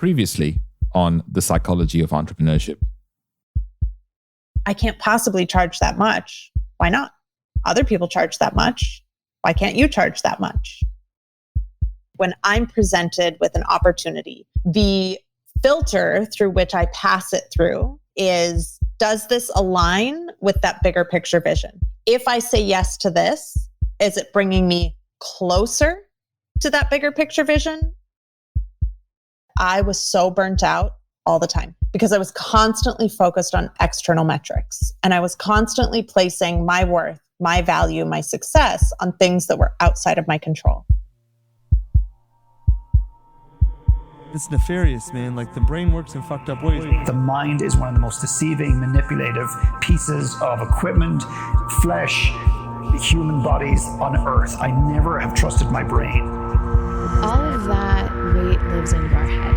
Previously on the Psychology of Entrepreneurship. I can't possibly charge that much. Why not? Other people charge that much. Why can't you charge that much? When I'm presented with an opportunity, the filter through which I pass it through is, does this align with that bigger picture vision? If I say yes to this, is it bringing me closer to that bigger picture vision? I was so burnt out all the time because I was constantly focused on external metrics, and I was constantly placing my worth, my value, my success on things that were outside of my control. It's nefarious, man. Like, the brain works in fucked up ways. The mind is one of the most deceiving, manipulative pieces of equipment, flesh, human bodies on earth. I never have trusted my brain. All of that weight lives in your head,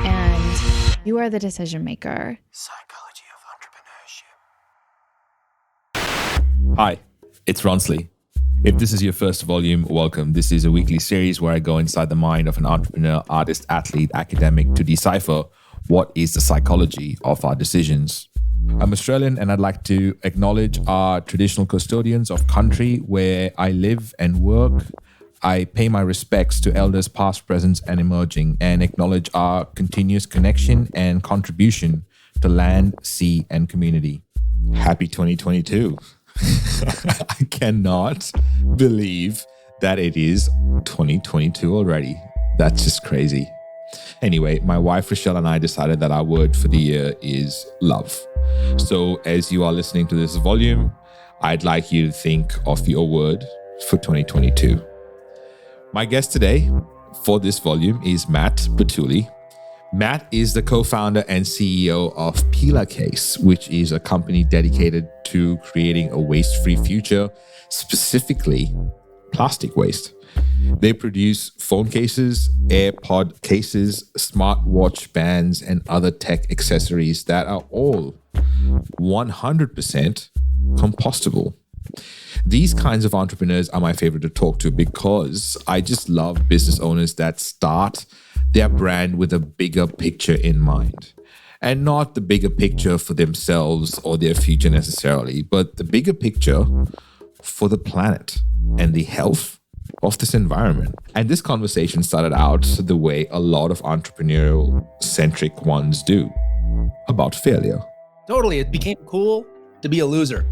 and you are the decision maker. Psychology of Entrepreneurship. Hi, it's Ronsley. If this is your first volume, welcome. This is a weekly series where I go inside the mind of an entrepreneur, artist, athlete, academic to decipher what is the psychology of our decisions. I'm Australian, and I'd like to acknowledge our traditional custodians of country where I live and work. I pay my respects to elders past, present, and emerging, and acknowledge our continuous connection and contribution to land, sea, and community. Happy 2022. I cannot believe that it is 2022 already. That's just crazy. Anyway, my wife Rochelle and I decided that our word for the year is love. So as you are listening to this volume, I'd like you to think of your word for 2022. My guest today for this volume is Matt Bertulli. Matt is the co-founder and CEO of Pela, which is a company dedicated to creating a waste-free future, specifically plastic waste. They produce phone cases, AirPod cases, smartwatch bands, and other tech accessories that are all 100% compostable. These kinds of entrepreneurs are my favorite to talk to because I just love business owners that start their brand with a bigger picture in mind. And not the bigger picture for themselves or their future necessarily, but the bigger picture for the planet and the health of this environment. And this conversation started out the way a lot of entrepreneurial-centric ones do, about failure. Totally. It became cool to be a loser.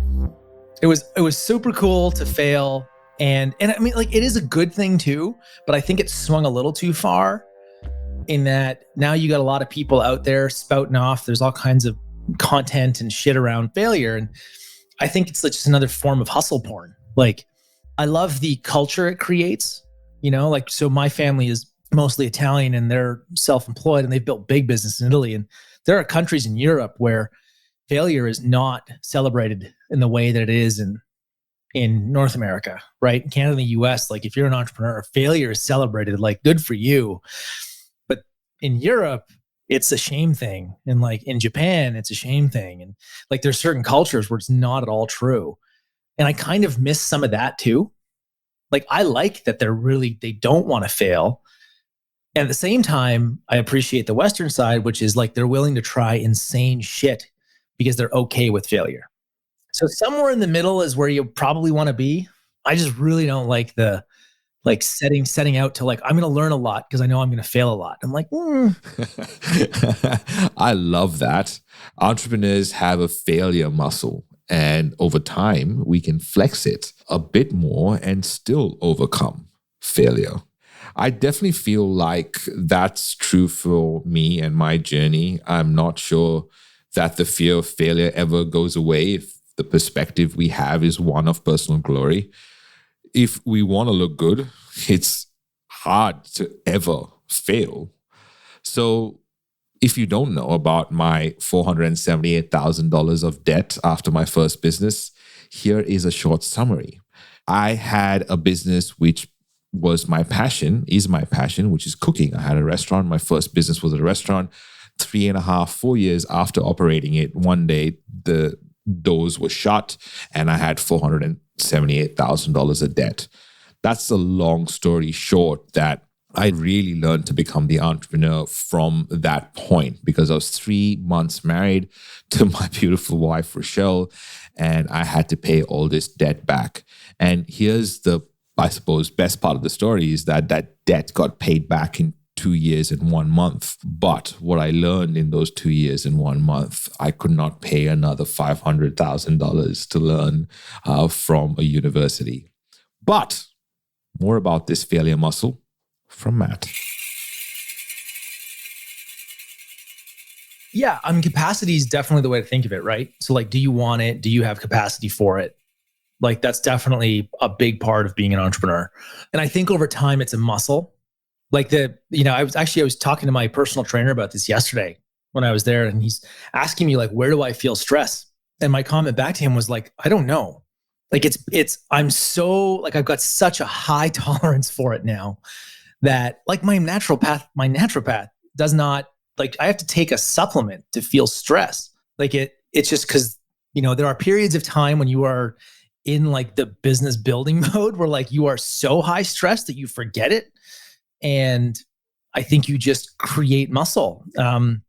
It was super cool to fail. And I mean, like, it is a good thing too, but I think it swung a little too far in that now you got a lot of people out there spouting off. There's all kinds of content and shit around failure. And I think it's just another form of hustle porn. Like, I love the culture it creates, like, so my family is mostly Italian and they're self-employed and they've built big business in Italy. And there are countries in Europe where failure is not celebrated in the way that it is in North America, right? In Canada and the US, like, if you're an entrepreneur, failure is celebrated, like, good for you. But in Europe, it's a shame thing. And like in Japan, it's a shame thing. And like, there's certain cultures where it's not at all true. And I kind of miss some of that too. Like, I like that they don't want to fail. And at the same time, I appreciate the Western side, which is like, they're willing to try insane shit because they're okay with failure. So somewhere in the middle is where you probably want to be. I just really don't like the setting out to, like, I'm going to learn a lot because I know I'm going to fail a lot. I'm like, I love that. Entrepreneurs have a failure muscle, and over time we can flex it a bit more and still overcome failure. I definitely feel like that's true for me and my journey. I'm not sure that the fear of failure ever goes away if the perspective we have is one of personal glory. If we want to look good, it's hard to ever fail. So if you don't know about my $478,000 of debt after my first business, here is a short summary. I had a business which was my passion, which is cooking. I had a restaurant. My first business was a restaurant. 3.5-4 years after operating it, one day the doors were shut and I had $478,000 of debt. That's a long story short that I really learned to become the entrepreneur from that point because I was 3 months married to my beautiful wife, Rochelle, and I had to pay all this debt back. And here's the, I suppose, best part of the story is that that debt got paid back in 2 years and 1 month. But what I learned in those 2 years and 1 month, I could not pay another $500,000 to learn from a university. But more about this failure muscle from Matt. Yeah, I mean, capacity is definitely the way to think of it, right? So like, do you want it? Do you have capacity for it? Like, that's definitely a big part of being an entrepreneur. And I think over time, it's a muscle. Like I was talking to my personal trainer about this yesterday when I was there, and he's asking me like, where do I feel stress? And my comment back to him was like, I don't know. Like I'm so like, I've got such a high tolerance for it now that like my naturopath does not, like, I have to take a supplement to feel stress. Like it's just because, there are periods of time when you are in like the business building mode where like you are so high stress that you forget it. And I think you just create muscle and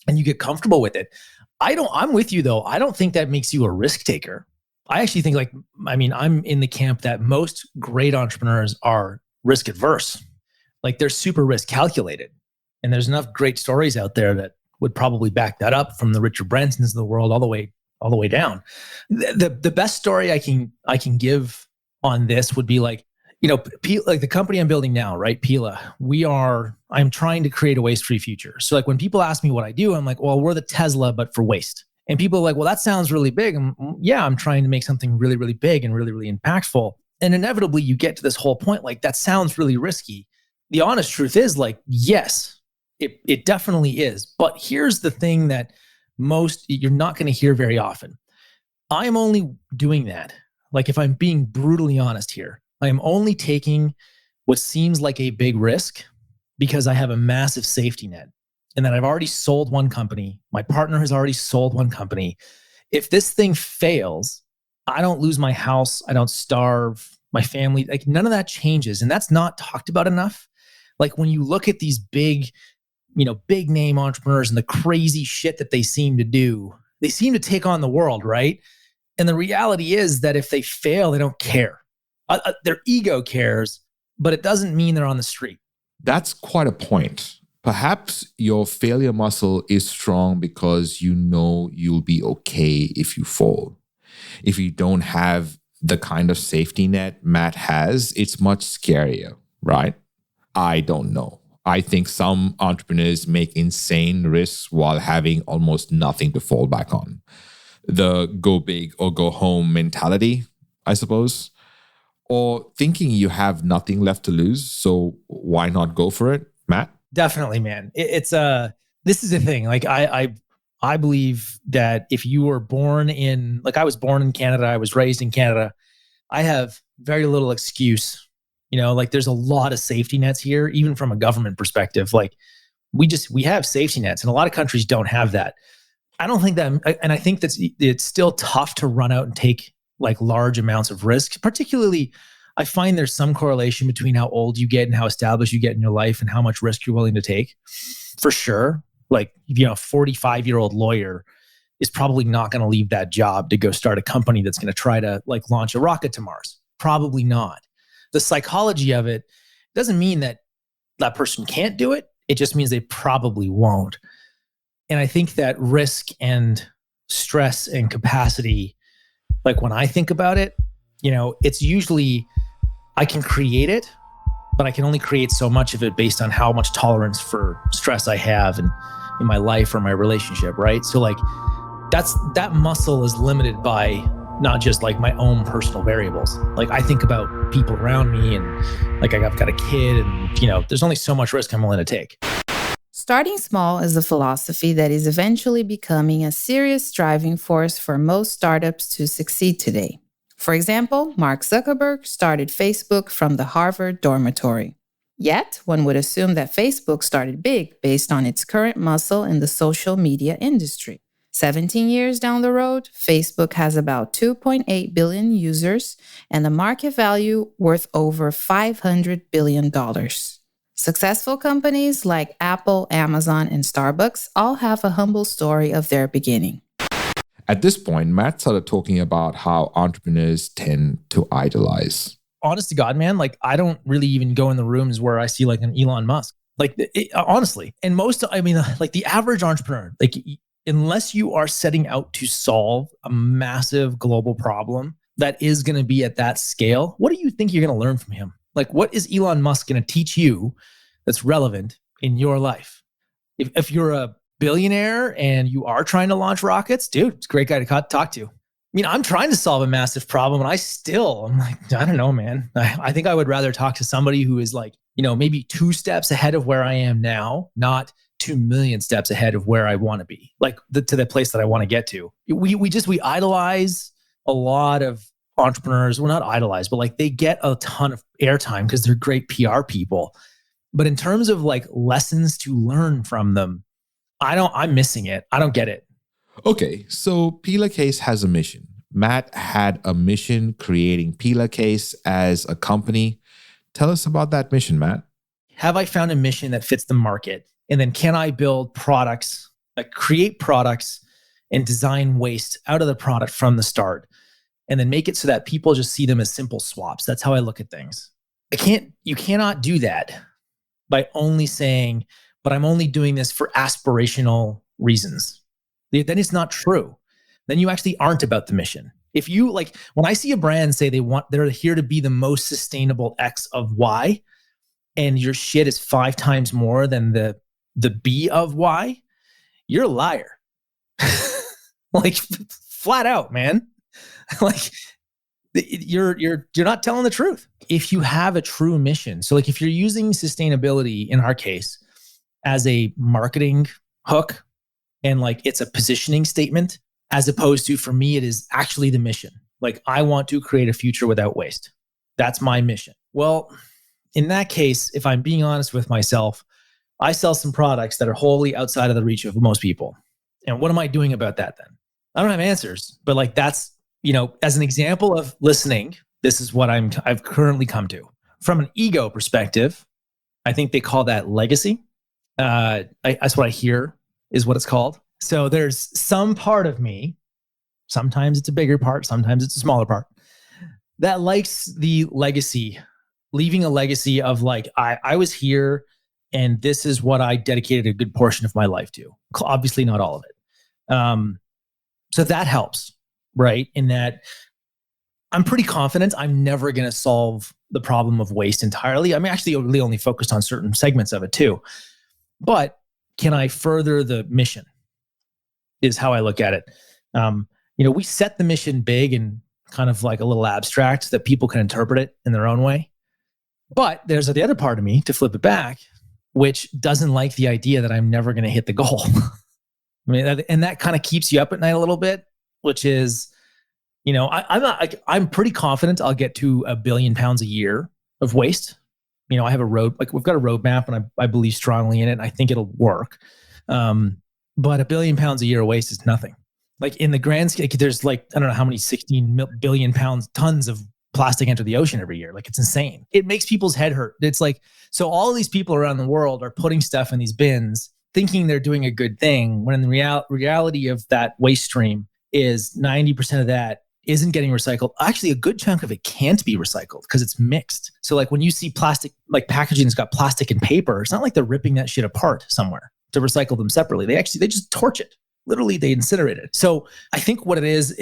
you get comfortable with it. I'm with you though. I don't think that makes you a risk taker. I actually think I'm in the camp that most great entrepreneurs are risk adverse. Like they're super risk calculated. And there's enough great stories out there that would probably back that up, from the Richard Bransons of the world all the way down. The best story I can give on this would be like the company I'm building now, right? Pela. I'm trying to create a waste-free future. So like when people ask me what I do, I'm like, well, we're the Tesla, but for waste. And people are like, well, that sounds really big. I'm trying to make something really, really big and really, really impactful. And inevitably you get to this whole point, like that sounds really risky. The honest truth is like, yes, it definitely is. But here's the thing that you're not going to hear very often. I'm only doing that. Like if I'm being brutally honest here, I am only taking what seems like a big risk because I have a massive safety net, and that I've already sold one company. My partner has already sold one company. If this thing fails, I don't lose my house. I don't starve my family. Like none of that changes. And that's not talked about enough. Like when you look at these big name entrepreneurs and the crazy shit that they seem to do, they seem to take on the world, right? And the reality is that if they fail, they don't care. Their ego cares, but it doesn't mean they're on the street. That's quite a point. Perhaps your failure muscle is strong because you know you'll be okay if you fall. If you don't have the kind of safety net Matt has, it's much scarier, right? I don't know. I think some entrepreneurs make insane risks while having almost nothing to fall back on. The go big or go home mentality, I suppose. Or thinking you have nothing left to lose, so why not go for it, Matt? Definitely, man. This is the thing. Like I believe that if you were born in, like I was born in Canada, I was raised in Canada, I have very little excuse. Like there's a lot of safety nets here, even from a government perspective. Like we have safety nets, and a lot of countries don't have that. I don't think that, and I think that it's still tough to run out and take like large amounts of risk. Particularly, I find there's some correlation between how old you get and how established you get in your life and how much risk you're willing to take. For sure. Like, a 45-year-old lawyer is probably not going to leave that job to go start a company that's going to try to like launch a rocket to Mars. Probably not. The psychology of it doesn't mean that that person can't do it. It just means they probably won't. And I think that risk and stress and capacity, like when I think about it, it's usually I can create it, but I can only create so much of it based on how much tolerance for stress I have in my life or my relationship, right? So like that muscle is limited by not just like my own personal variables. Like I think about people around me, and like I've got a kid, and there's only so much risk I'm willing to take. Starting small is a philosophy that is eventually becoming a serious driving force for most startups to succeed today. For example, Mark Zuckerberg started Facebook from the Harvard dormitory. Yet, one would assume that Facebook started big based on its current muscle in the social media industry. 17 years down the road, Facebook has about 2.8 billion users and a market value worth over $500 billion. Successful companies like Apple, Amazon, and Starbucks all have a humble story of their beginning. At this point, Matt started talking about how entrepreneurs tend to idolize. Honest to God, man, like I don't really even go in the rooms where I see like an Elon Musk. Like honestly, and like the average entrepreneur, like unless you are setting out to solve a massive global problem that is going to be at that scale, what do you think you're going to learn from him? Like, what is Elon Musk going to teach you that's relevant in your life? If you're a billionaire and you are trying to launch rockets, dude, it's a great guy to talk to. I mean, I'm trying to solve a massive problem and I'm like, I don't know, man. I think I would rather talk to somebody who is like, maybe 2 steps ahead of where I am now, not 2 million steps ahead of where I want to be, like to the place that I want to get to. We idolize a lot of entrepreneurs. Well, not idolize, but like they get a ton of airtime because they're great PR people. But in terms of like lessons to learn from them, I'm missing it. I don't get it. Okay, so Pela Case has a mission. Matt had a mission creating Pela Case as a company. Tell us about that mission, Matt. Have I found a mission that fits the market? And then can I build products, like create products and design waste out of the product from the start? And then make it so that people just see them as simple swaps. That's how I look at things. You cannot do that by only saying, but I'm only doing this for aspirational reasons. Then it's not true. Then you actually aren't about the mission. If you like, when I see a brand say they're here to be the most sustainable X of Y, and your shit is 5 times more than the B of Y, you're a liar. Like flat out, man. Like you're not telling the truth. If you have a true mission, so like if you're using sustainability in our case as a marketing hook and like it's a positioning statement, as opposed to, for me, it is actually the mission. Like I want to create a future without waste. That's my mission. Well, in that case, if I'm being honest with myself, I sell some products that are wholly outside of the reach of most people. And what am I doing about that then? I don't have answers, but like that's, as an example of listening, this is what I've currently come to. From an ego perspective, I think they call that legacy. That's what I hear is what it's called. So there's some part of me, sometimes it's a bigger part, sometimes it's a smaller part, that likes the legacy, leaving a legacy of like, I was here and this is what I dedicated a good portion of my life to. Obviously not all of it. So that helps, right? In that I'm pretty confident I'm never going to solve the problem of waste entirely. I'm actually really only focused on certain segments of it too. But can I further the mission is how I look at it. We set the mission big and kind of like a little abstract so that people can interpret it in their own way. But there's the other part of me, to flip it back, which doesn't like the idea that I'm never going to hit the goal. I mean, that kind of keeps you up at night a little bit, which is, I'm pretty confident I'll get to 1 billion pounds a year of waste. I have we've got a roadmap and I believe strongly in it. I think it'll work. But 1 billion pounds a year of waste is nothing. Like in the grand scale, there's like, I don't know how many 16 billion tons of plastic enter the ocean every year. Like it's insane. It makes people's head hurt. It's like, so all these people around the world are putting stuff in these bins thinking they're doing a good thing, when in the reality of that waste stream is 90% of that isn't getting recycled. Actually, a good chunk of it can't be recycled because it's mixed. So like when you see plastic, like packaging that's got plastic and paper, it's not like they're ripping that shit apart somewhere to recycle them separately. They just torch it. Literally, they incinerate it. So I think what it is,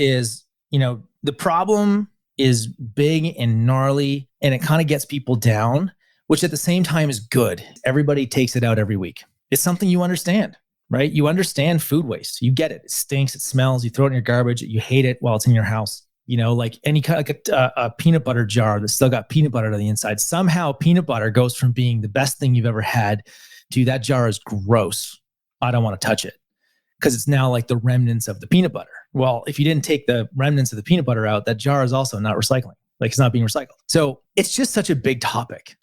the problem is big and gnarly and it kind of gets people down, which at the same time is good. Everybody takes it out every week. It's something you understand, right? You understand food waste. You get it. It stinks. It smells. You throw it in your garbage. You hate it while it's in your house. Like any kind of a peanut butter jar that's still got peanut butter on the inside. Somehow peanut butter goes from being the best thing you've ever had to that jar is gross. I don't want to touch it because it's now like the remnants of the peanut butter. Well, if you didn't take the remnants of the peanut butter out, that jar is also not recycling. Like it's not being recycled. So it's just such a big topic.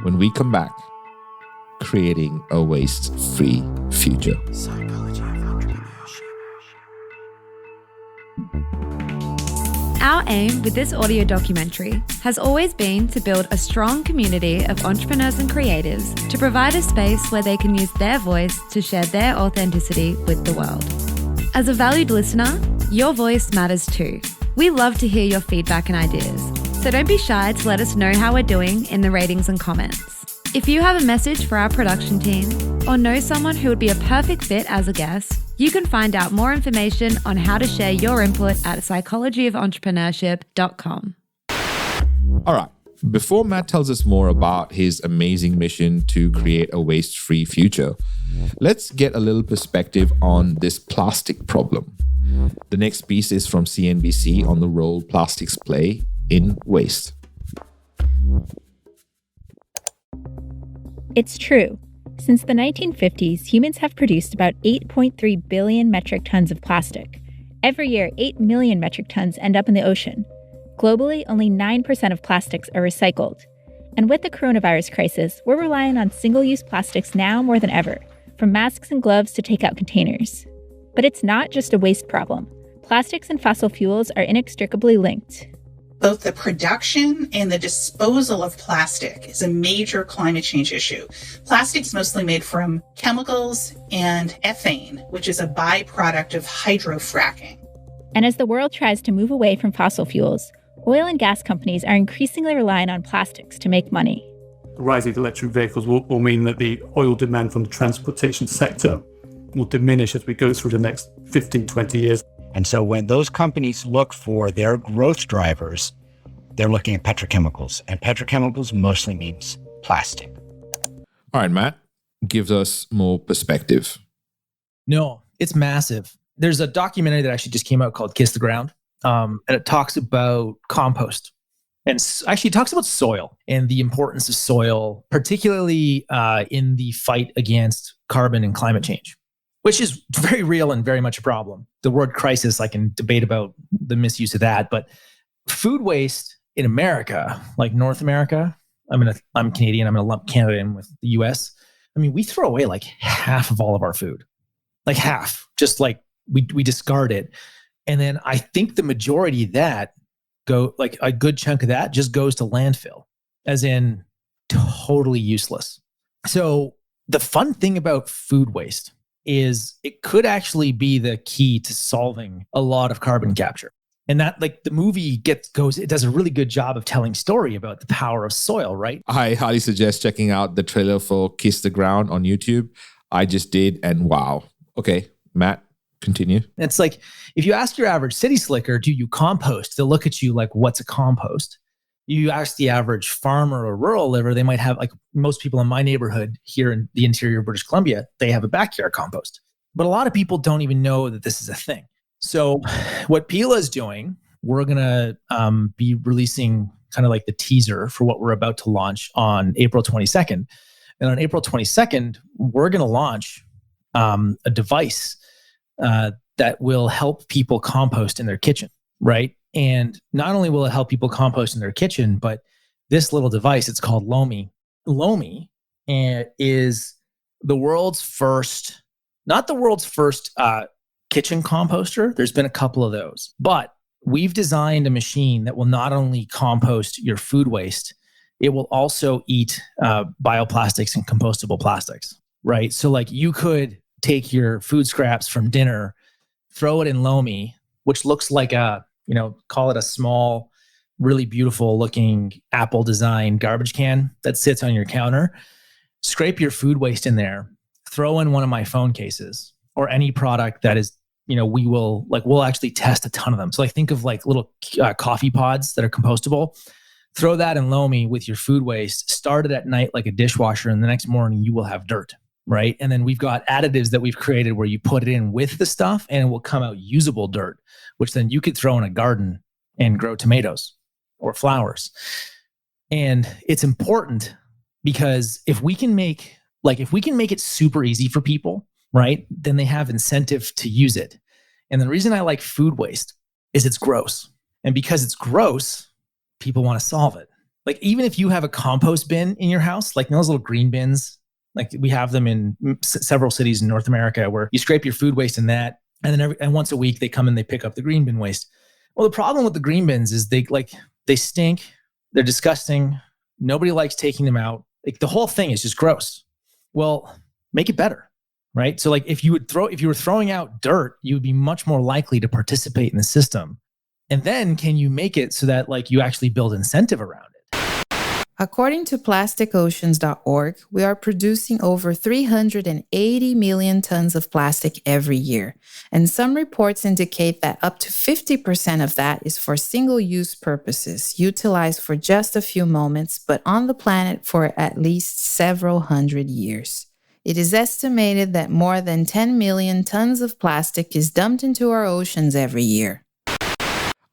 When we come back, creating a waste-free future. Psychology of Entrepreneurship. Our aim with this audio documentary has always been to build a strong community of entrepreneurs and creatives to provide a space where they can use their voice to share their authenticity with the world. As a valued listener, your voice matters too. We love to hear your feedback and ideas, so don't be shy to let us know how we're doing in the ratings and comments. If you have a message for our production team or know someone who would be a perfect fit as a guest, you can find out more information on how to share your input at psychologyofentrepreneurship.com. All right. Before Matt tells us more about his amazing mission to create a waste-free future, let's get a little perspective on this plastic problem. The next piece is from CNBC on the role plastics play in waste. It's true. Since the 1950s, humans have produced about 8.3 billion metric tons of plastic. Every year, 8 million metric tons end up in the ocean. Globally, only 9% of plastics are recycled. And with the coronavirus crisis, we're relying on single-use plastics now more than ever, from masks and gloves to takeout containers. But it's not just a waste problem. Plastics and fossil fuels are inextricably linked. Both the production and the disposal of plastic is a major climate change issue. Plastic's mostly made from chemicals and ethane, which is a byproduct of hydrofracking. And as the world tries to move away from fossil fuels, oil and gas companies are increasingly relying on plastics to make money. The rise of electric vehicles will mean that the oil demand from the transportation sector will diminish as we go through the next 15, 20 years. And so when those companies look for their growth drivers, they're looking at petrochemicals. And petrochemicals mostly means plastic. All right, Matt, give us more perspective. No, it's massive. There's a documentary that actually just came out called Kiss the Ground. And it talks about compost. And actually talks about soil and the importance of soil, particularly in the fight against carbon and climate change, which is very real and very much a problem. The word crisis, I can debate about the misuse of that, but food waste in America, like North America, I'm Canadian, I'm going to lump Canada in with the US. I mean, we throw away like half of all of our food, like half, just like we discard it. And then I think the majority of that like a good chunk of that just goes to landfill, as in totally useless. So the fun thing about food waste is it could actually be the key to solving a lot of carbon capture. And that, like, the movie it does a really good job of telling story about the power of soil, right? I highly suggest checking out the trailer for Kiss the Ground on YouTube. I just did, and wow. Okay, Matt, continue. It's like, if you ask your average city slicker, do you compost? They'll look at you like, what's a compost? You ask the average farmer or rural liver, they might have, like most people in my neighborhood here in the interior of British Columbia, they have a backyard compost. But a lot of people don't even know that this is a thing. So what Pela is doing, we're going to be releasing kind of like the teaser for what we're about to launch on April 22nd. And on April 22nd, we're going to launch a device that will help people compost in their kitchen, right? And not only will it help people compost in their kitchen, but this little device, it's called Lomi. Lomi is the world's first, not the world's first kitchen composter. There's been a couple of those, but we've designed a machine that will not only compost your food waste, it will also eat bioplastics and compostable plastics, right? So like you could take your food scraps from dinner, throw it in Lomi, which looks like call it a small, really beautiful looking Apple design garbage can that sits on your counter. Scrape your food waste in there, throw in one of my phone cases or any product that is, we'll actually test a ton of them. So like think of like little coffee pods that are compostable. Throw that in Lomi with your food waste, start it at night like a dishwasher, and the next morning you will have dirt, right? And then we've got additives that we've created where you put it in with the stuff and it will come out usable dirt, which then you could throw in a garden and grow tomatoes or flowers. And it's important because if we can make it super easy for people, right, then they have incentive to use it. And the reason I like food waste is it's gross. And because it's gross, people want to solve it. Like even if you have a compost bin in your house, like those little green bins Like we have them in several cities in North America where you scrape your food waste in that. And then once a week they come and they pick up the green bin waste. Well, the problem with the green bins is they stink. They're disgusting. Nobody likes taking them out. Like the whole thing is just gross. Well, make it better, right? So like if you were throwing out dirt, you would be much more likely to participate in the system. And then can you make it so that like you actually build incentive around it? According to plasticoceans.org, we are producing over 380 million tons of plastic every year. And some reports indicate that up to 50% of that is for single-use purposes, utilized for just a few moments, but on the planet for at least several hundred years. It is estimated that more than 10 million tons of plastic is dumped into our oceans every year.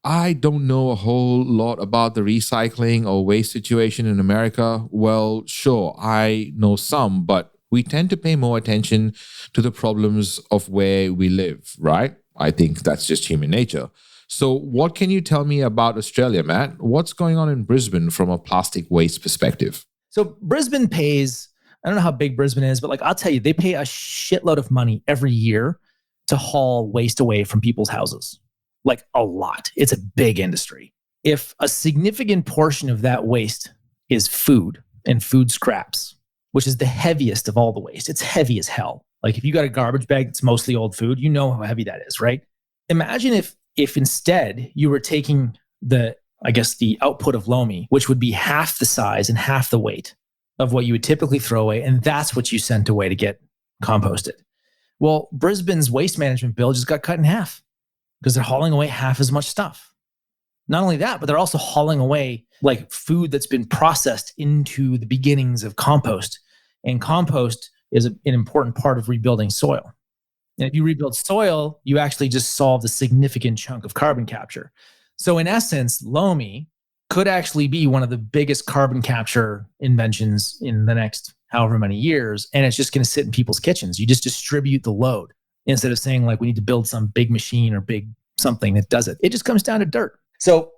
I don't know a whole lot about the recycling or waste situation in America. Well, sure, I know some, but we tend to pay more attention to the problems of where we live, right? I think that's just human nature. So what can you tell me about Australia, Matt? What's going on in Brisbane from a plastic waste perspective? So Brisbane pays, I don't know how big Brisbane is, but like I'll tell you, they pay a shitload of money every year to haul waste away from people's houses. Like a lot. It's a big industry. If a significant portion of that waste is food and food scraps, which is the heaviest of all the waste, it's heavy as hell. Like if you got a garbage bag that's mostly old food, you know how heavy that is, right? Imagine if instead you were taking the output of Lomi, which would be half the size and half the weight of what you would typically throw away, and that's what you sent away to get composted. Well, Brisbane's waste management bill just got cut in half, because they're hauling away half as much stuff. Not only that, but they're also hauling away like food that's been processed into the beginnings of compost. And compost is an important part of rebuilding soil. And if you rebuild soil, you actually just solve a significant chunk of carbon capture. So in essence, Lomi could actually be one of the biggest carbon capture inventions in the next however many years. And it's just going to sit in people's kitchens. You just distribute the load. Instead of saying like we need to build some big machine or big something that does it. It just comes down to dirt. So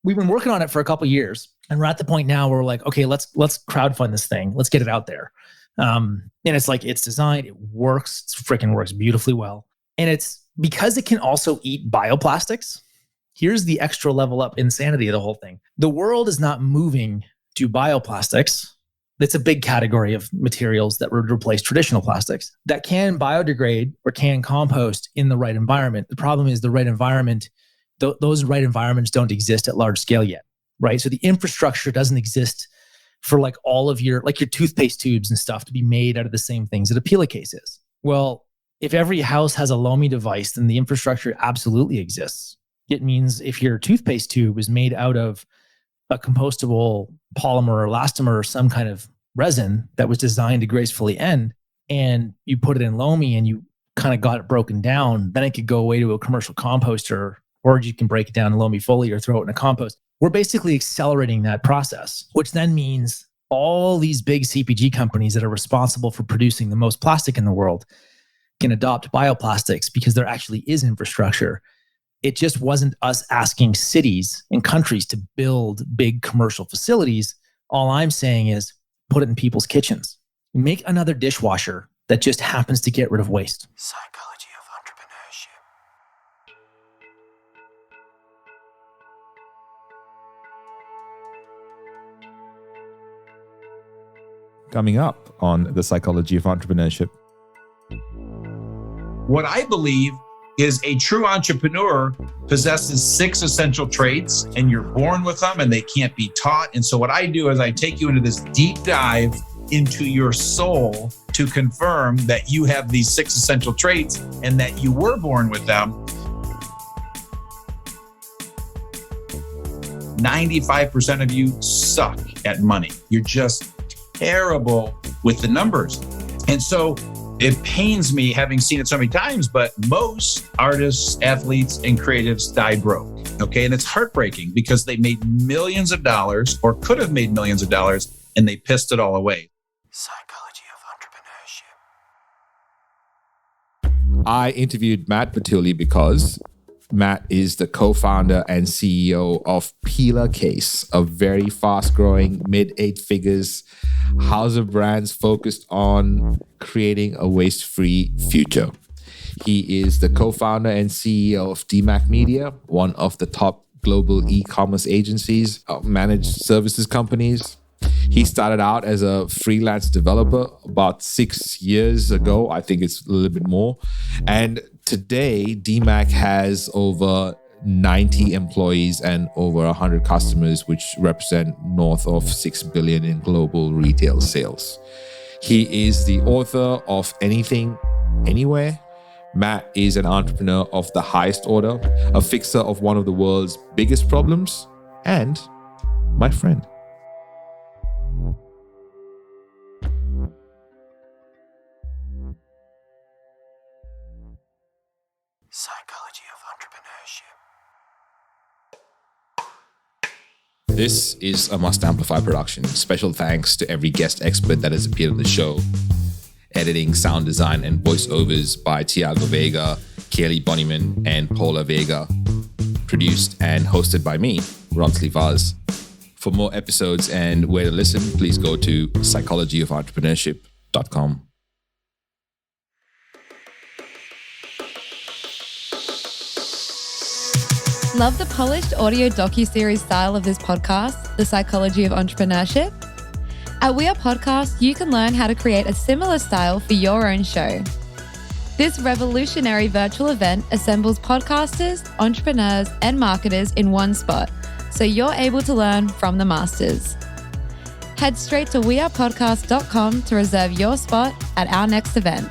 we've been working on it for a couple of years, and we're at the point now where we're like, okay, let's crowdfund this thing. Let's get it out there. And it's like it's designed, it works, it freaking works beautifully well. And it's because it can also eat bioplastics. Here's the extra level up insanity of the whole thing. The world is not moving to bioplastics. It's a big category of materials that would replace traditional plastics that can biodegrade or can compost in the right environment. The problem is the right environment, those right environments don't exist at large scale yet, right? So the infrastructure doesn't exist for like all of your toothpaste tubes and stuff to be made out of the same things that a Pela case is. Well, if every house has a Lomi device, then the infrastructure absolutely exists. It means if your toothpaste tube is made out of a compostable polymer or elastomer or some kind of resin that was designed to gracefully end, and you put it in Lomi and you kind of got it broken down, then it could go away to a commercial composter, or you can break it down in Lomi fully or throw it in a compost. We're basically accelerating that process, which then means all these big CPG companies that are responsible for producing the most plastic in the world can adopt bioplastics because there actually is infrastructure. It just wasn't us asking cities and countries to build big commercial facilities. All I'm saying is put it in people's kitchens. Make another dishwasher that just happens to get rid of waste. Psychology of Entrepreneurship. Coming up on the Psychology of Entrepreneurship. What I believe is a true entrepreneur possesses 6 essential traits, and you're born with them and they can't be taught. And so what I do is I take you into this deep dive into your soul to confirm that you have these 6 essential traits and that you were born with them. 95% of you suck at money. You're just terrible with the numbers. And so it pains me having seen it so many times, but most artists, athletes, and creatives die broke. Okay. And it's heartbreaking because they made millions of dollars or could have made millions of dollars and they pissed it all away. Psychology of Entrepreneurship. I interviewed Matt Bertulli because Matt is the co-founder and CEO of Pela Case, a very fast-growing mid-eight figures house of brands focused on creating a waste-free future. He is the co-founder and CEO of Demac Media, one of the top global e-commerce agencies, managed services companies. He started out as a freelance developer about 6 years ago. I think it's a little bit more. And today, Demac has over 90 employees and over 100 customers, which represent north of 6 billion in global retail sales. He is the author of Anything, Anywhere. Matt is an entrepreneur of the highest order, a fixer of one of the world's biggest problems, and my friend. Psychology of Entrepreneurship. This is a Must Amplify production. Special thanks to every guest expert that has appeared on the show. Editing, sound design, and voiceovers by Tiago Vega, Kelly Bonnyman, and Paula Vega. Produced and hosted by me, Ronsley Vaz. For more episodes and where to listen, please go to psychologyofentrepreneurship.com. Love the polished audio docuseries style of this podcast, The Psychology of Entrepreneurship? At We Are Podcast, you can learn how to create a similar style for your own show. This revolutionary virtual event assembles podcasters, entrepreneurs, and marketers in one spot, so you're able to learn from the masters. Head straight to wearepodcast.com to reserve your spot at our next event.